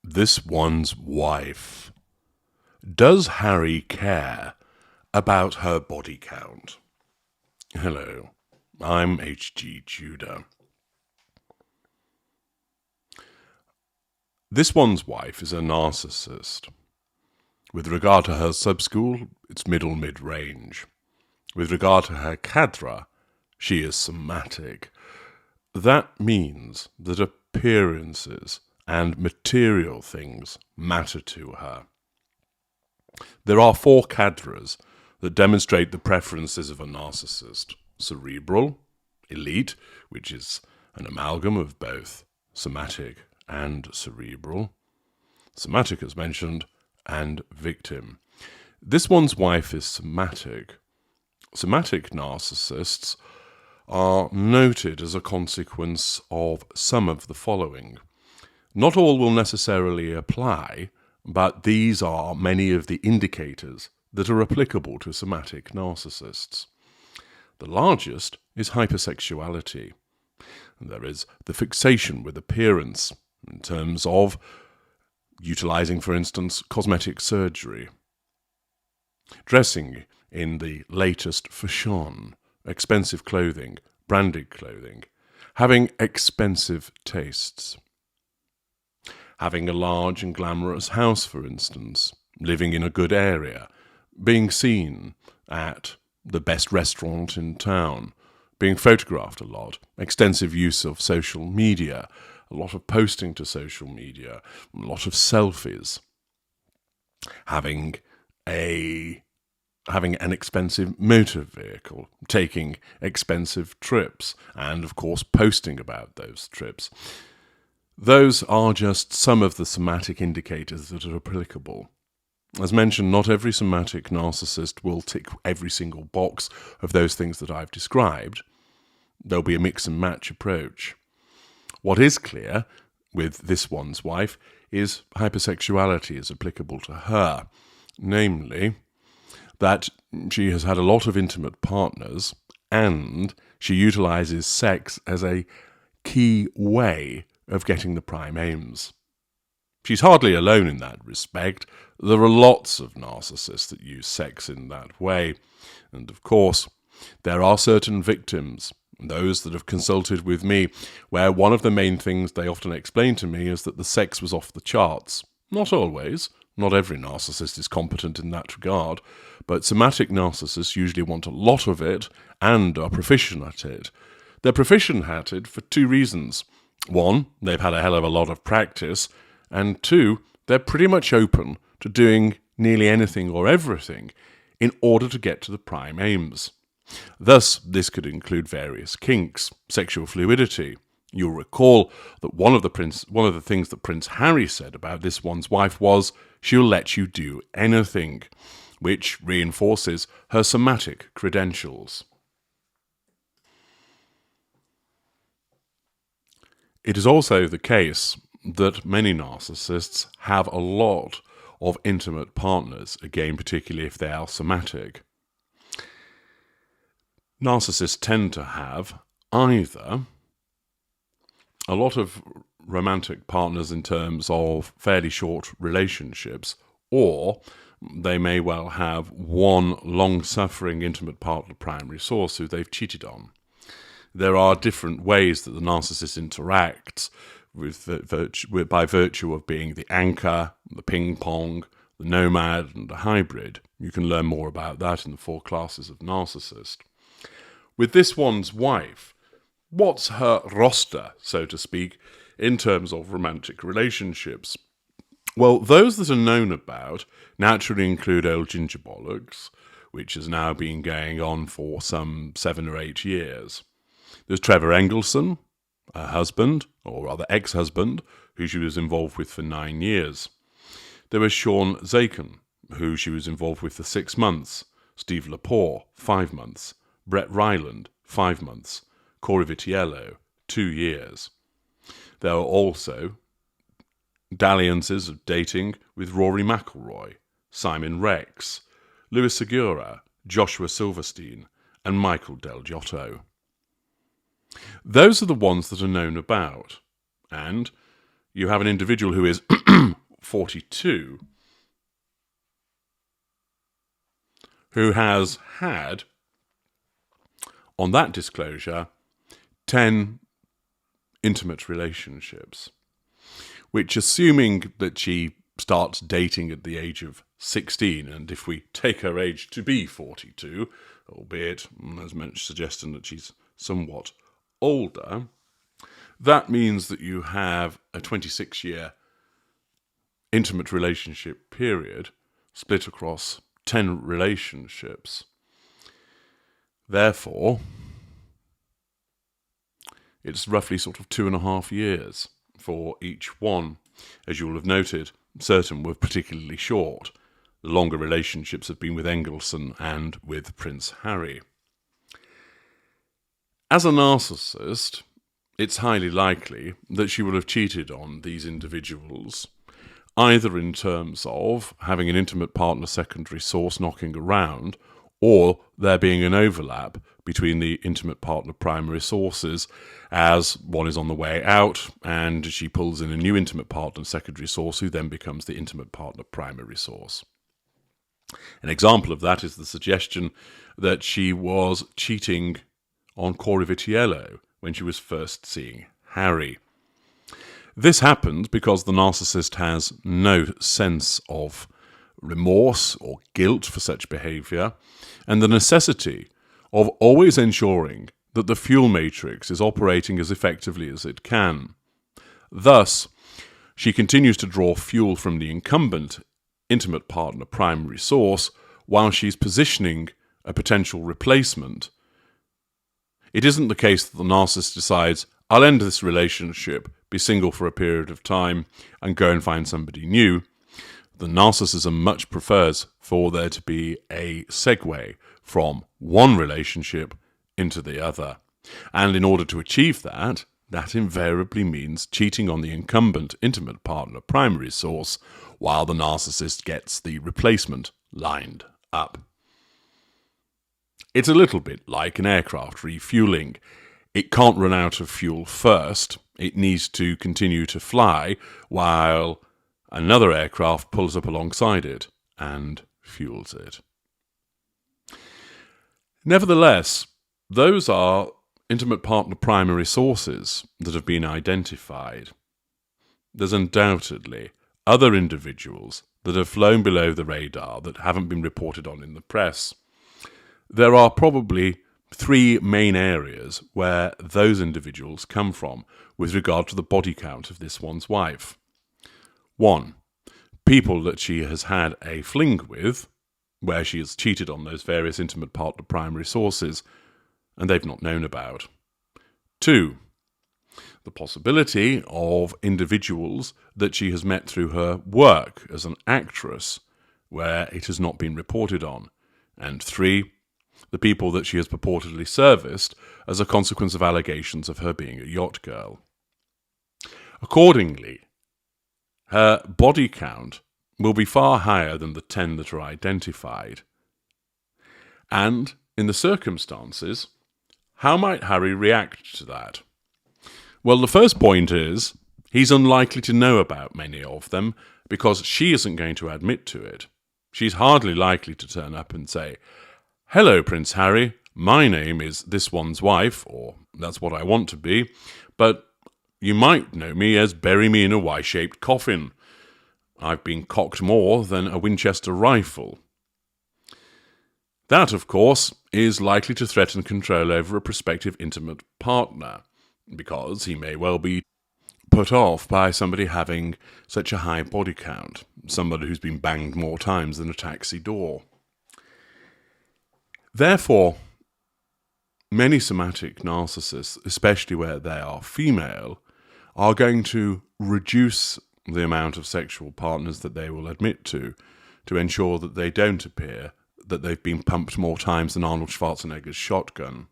This one's wife. Does Harry care about her body count? Hello, I'm H.G. Tudor. This one's wife is a narcissist. With regard to her sub-school, it's mid-range. With regard to her cadre, she is somatic. That means that appearances and material things matter to her. There are 4 cadres that demonstrate the preferences of a narcissist. Cerebral, elite, which is an amalgam of both somatic and cerebral. Somatic, as mentioned, and victim. This one's wife is somatic. Somatic narcissists are noted as a consequence of some of the following. Not all will necessarily apply, but these are many of the indicators that are applicable to somatic narcissists. The largest is hypersexuality. There is the fixation with appearance in terms of utilizing, for instance, cosmetic surgery. Dressing in the latest fashion, expensive clothing, branded clothing, having expensive tastes. Having a large and glamorous house, for instance, living in a good area, being seen at the best restaurant in town, being photographed a lot, extensive use of social media, a lot of posting to social media, a lot of selfies, having an expensive motor vehicle, taking expensive trips, and of course posting about those trips. Those are just some of the somatic indicators that are applicable. As mentioned, not every somatic narcissist will tick every single box of those things that I've described. There'll be a mix and match approach. What is clear with this one's wife is hypersexuality is applicable to her, namely that she has had a lot of intimate partners and she utilizes sex as a key way of getting the prime aims. She's hardly alone in that respect. There are lots of narcissists that use sex in that way. And of course, there are certain victims, those that have consulted with me, where one of the main things they often explain to me is that the sex was off the charts. Not always. Not every narcissist is competent in that regard. But somatic narcissists usually want a lot of it and are proficient at it. They're proficient at it for 2 reasons. 1, they've had a hell of a lot of practice, and 2, they're pretty much open to doing nearly anything or everything in order to get to the prime aims. Thus, this could include various kinks, sexual fluidity. You'll recall that one of the things that Prince Harry said about this one's wife was, "She'll let you do anything," which reinforces her somatic credentials. It is also the case that many narcissists have a lot of intimate partners, again, particularly if they are somatic. Narcissists tend to have either a lot of romantic partners in terms of fairly short relationships, or they may well have one long-suffering intimate partner primary source who they've cheated on. There are different ways that the narcissist interacts by virtue of being the anchor, the ping-pong, the nomad, and the hybrid. You can learn more about that in the 4 classes of narcissist. With this one's wife, what's her roster, so to speak, in terms of romantic relationships? Well, those that are known about naturally include old Ginger Bollocks, which has now been going on for some 7 or 8 years. There's Trevor Engelson, her husband, or rather ex-husband, who she was involved with for 9 years. There was Sean Zakin, who she was involved with for 6 months. Steve Lepore, 5 months. Brett Ryland, 5 months. Corey Vitiello, 2 years. There are also dalliances of dating with Rory McIlroy, Simon Rex, Louis Segura, Joshua Silverstein, and Michael Del Giotto. Those are the ones that are known about. And you have an individual who is 42 who has had, on that disclosure, 10 intimate relationships, which, assuming that she starts dating at the age of 16, and if we take her age to be 42, albeit as much suggestion that she's somewhat older, that means that you have a 26-year intimate relationship period split across 10 relationships. Therefore, it's roughly sort of 2.5 years for each one. As you'll have noted, certain were particularly short. The longer relationships have been with Engelson and with Prince Harry. As a narcissist, it's highly likely that she will have cheated on these individuals, either in terms of having an intimate partner secondary source knocking around, or there being an overlap between the intimate partner primary sources, as one is on the way out and she pulls in a new intimate partner secondary source who then becomes the intimate partner primary source. An example of that is the suggestion that she was cheating on Corey Vitiello when she was first seeing Harry. This happened because the narcissist has no sense of remorse or guilt for such behaviour, and the necessity of always ensuring that the fuel matrix is operating as effectively as it can. Thus, she continues to draw fuel from the incumbent intimate partner primary source while she's positioning a potential replacement. It isn't the case that the narcissist decides, I'll end this relationship, be single for a period of time, and go and find somebody new. The narcissism much prefers for there to be a segue from one relationship into the other. And in order to achieve that, that invariably means cheating on the incumbent intimate partner primary source while the narcissist gets the replacement lined up. It's a little bit like an aircraft refueling. It can't run out of fuel first. It needs to continue to fly while another aircraft pulls up alongside it and fuels it. Nevertheless, those are intimate partner primary sources that have been identified. There's undoubtedly other individuals that have flown below the radar that haven't been reported on in the press. There are probably 3 main areas where those individuals come from with regard to the body count of this one's wife. 1, people that she has had a fling with, where she has cheated on those various intimate partner primary sources, and they've not known about. 2, the possibility of individuals that she has met through her work as an actress, where it has not been reported on. And 3, the people that she has purportedly serviced as a consequence of allegations of her being a yacht girl. Accordingly, her body count will be far higher than the 10 that are identified. And, in the circumstances, how might Harry react to that? Well, the first point is, he's unlikely to know about many of them because she isn't going to admit to it. She's hardly likely to turn up and say, "Hello, Prince Harry, my name is this one's wife," or "that's what I want to be, but you might know me as bury me in a Y-shaped coffin. I've been cocked more than a Winchester rifle." That, of course, is likely to threaten control over a prospective intimate partner, because he may well be put off by somebody having such a high body count, somebody who's been banged more times than a taxi door. Therefore, many somatic narcissists, especially where they are female, are going to reduce the amount of sexual partners that they will admit to ensure that they don't appear that they've been pumped more times than Arnold Schwarzenegger's shotgun.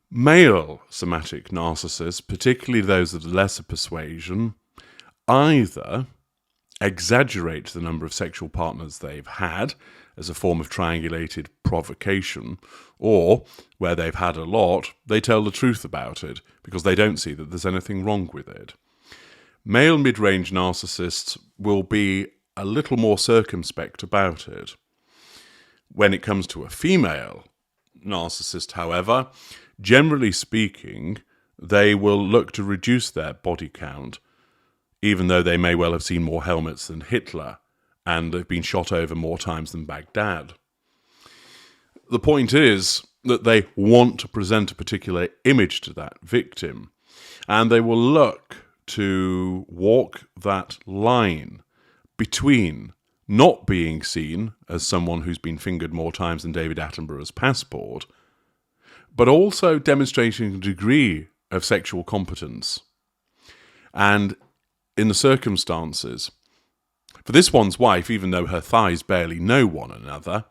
Male somatic narcissists, particularly those of lesser persuasion, either exaggerate the number of sexual partners they've had as a form of triangulated provocation, or where they've had a lot, they tell the truth about it because they don't see that there's anything wrong with it. Male mid-range narcissists will be a little more circumspect about it. When it comes to a female narcissist, however, generally speaking, they will look to reduce their body count, even though they may well have seen more helmets than Hitler and have been shot over more times than Baghdad. The point is that they want to present a particular image to that victim, and they will look to walk that line between not being seen as someone who's been fingered more times than David Attenborough's passport, but also demonstrating a degree of sexual competence. And in the circumstances, for this one's wife, even though her thighs barely know one another,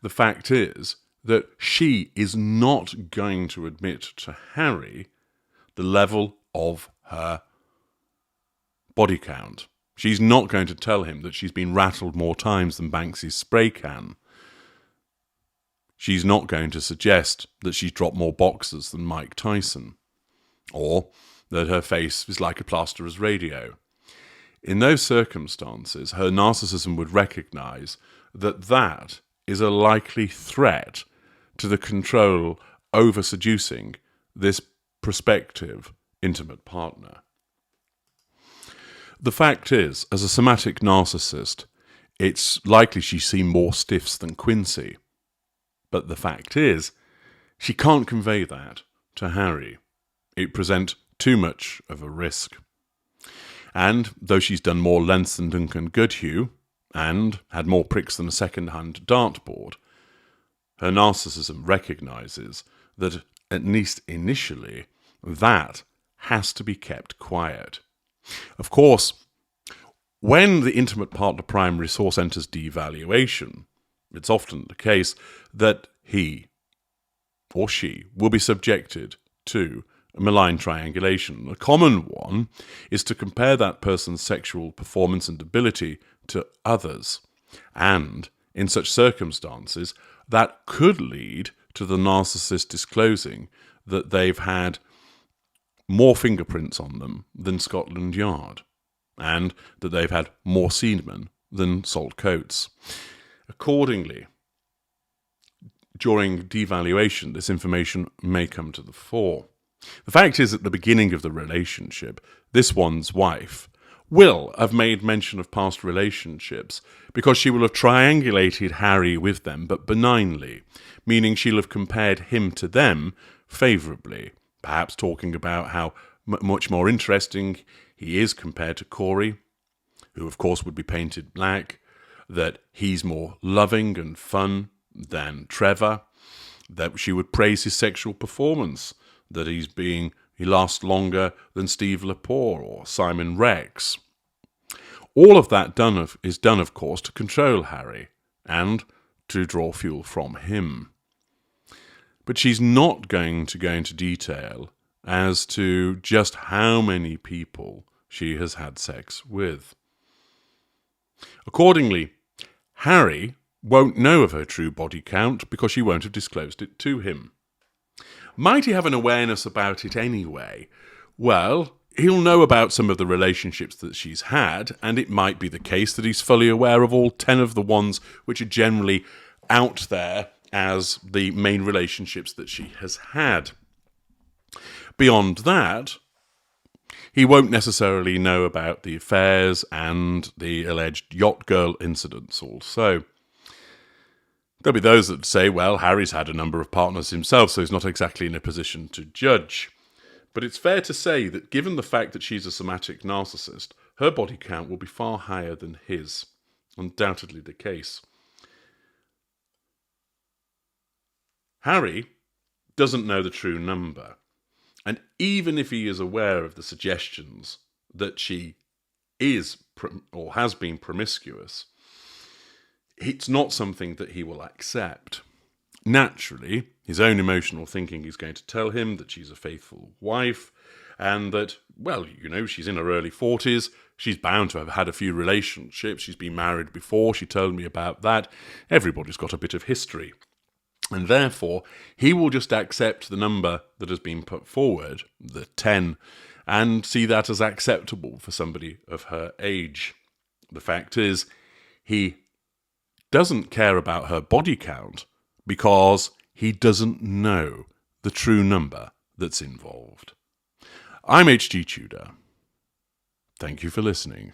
the fact is that she is not going to admit to Harry the level of her body count. She's not going to tell him that she's been rattled more times than Banksy's spray can. She's not going to suggest that she's dropped more boxers than Mike Tyson, or that her face is like a plasterer's radio. In those circumstances, her narcissism would recognize that that is a likely threat to the control over seducing this prospective intimate partner. The fact is, as a somatic narcissist, it's likely she's seen more stiffs than Quincy. But the fact is, she can't convey that to Harry. It presents too much of a risk. And though she's done more lengths than Duncan Goodhue, and had more pricks than a second-hand dartboard, her narcissism recognises that, at least initially, that has to be kept quiet. Of course, when the intimate partner primary source enters devaluation, it's often the case that he or she will be subjected to malign triangulation. A common one is to compare that person's sexual performance and ability to others. And in such circumstances, that could lead to the narcissist disclosing that they've had more fingerprints on them than Scotland Yard, and that they've had more semen than salt coats. Accordingly, during devaluation, this information may come to the fore. The fact is, at the beginning of the relationship, this one's wife will have made mention of past relationships because she will have triangulated Harry with them, but benignly, meaning she'll have compared him to them favourably, perhaps talking about how much more interesting he is compared to Corey, who of course would be painted black, that he's more loving and fun than Trevor, that she would praise his sexual performance, that he lasts longer than Steve Lepore or Simon Rex. All of that is done, of course, to control Harry and to draw fuel from him. But she's not going to go into detail as to just how many people she has had sex with. Accordingly, Harry won't know of her true body count because she won't have disclosed it to him. Might he have an awareness about it anyway? Well, he'll know about some of the relationships that she's had, and it might be the case that he's fully aware of all 10 of the ones which are generally out there as the main relationships that she has had. Beyond that, he won't necessarily know about the affairs and the alleged yacht girl incidents also. There'll be those that say, well, Harry's had a number of partners himself, so he's not exactly in a position to judge. But it's fair to say that given the fact that she's a somatic narcissist, her body count will be far higher than his. Undoubtedly the case. Harry doesn't know the true number. And even if he is aware of the suggestions that she is or has been promiscuous, it's not something that he will accept. Naturally, his own emotional thinking is going to tell him that she's a faithful wife and that well, she's in her early 40s. She's bound to have had a few relationships. She's been married before. She told me about that. Everybody's got a bit of history. And therefore, he will just accept the number that has been put forward, the 10, and see that as acceptable for somebody of her age. The fact is, he doesn't care about her body count because he doesn't know the true number that's involved. I'm H.G. Tudor. Thank you for listening.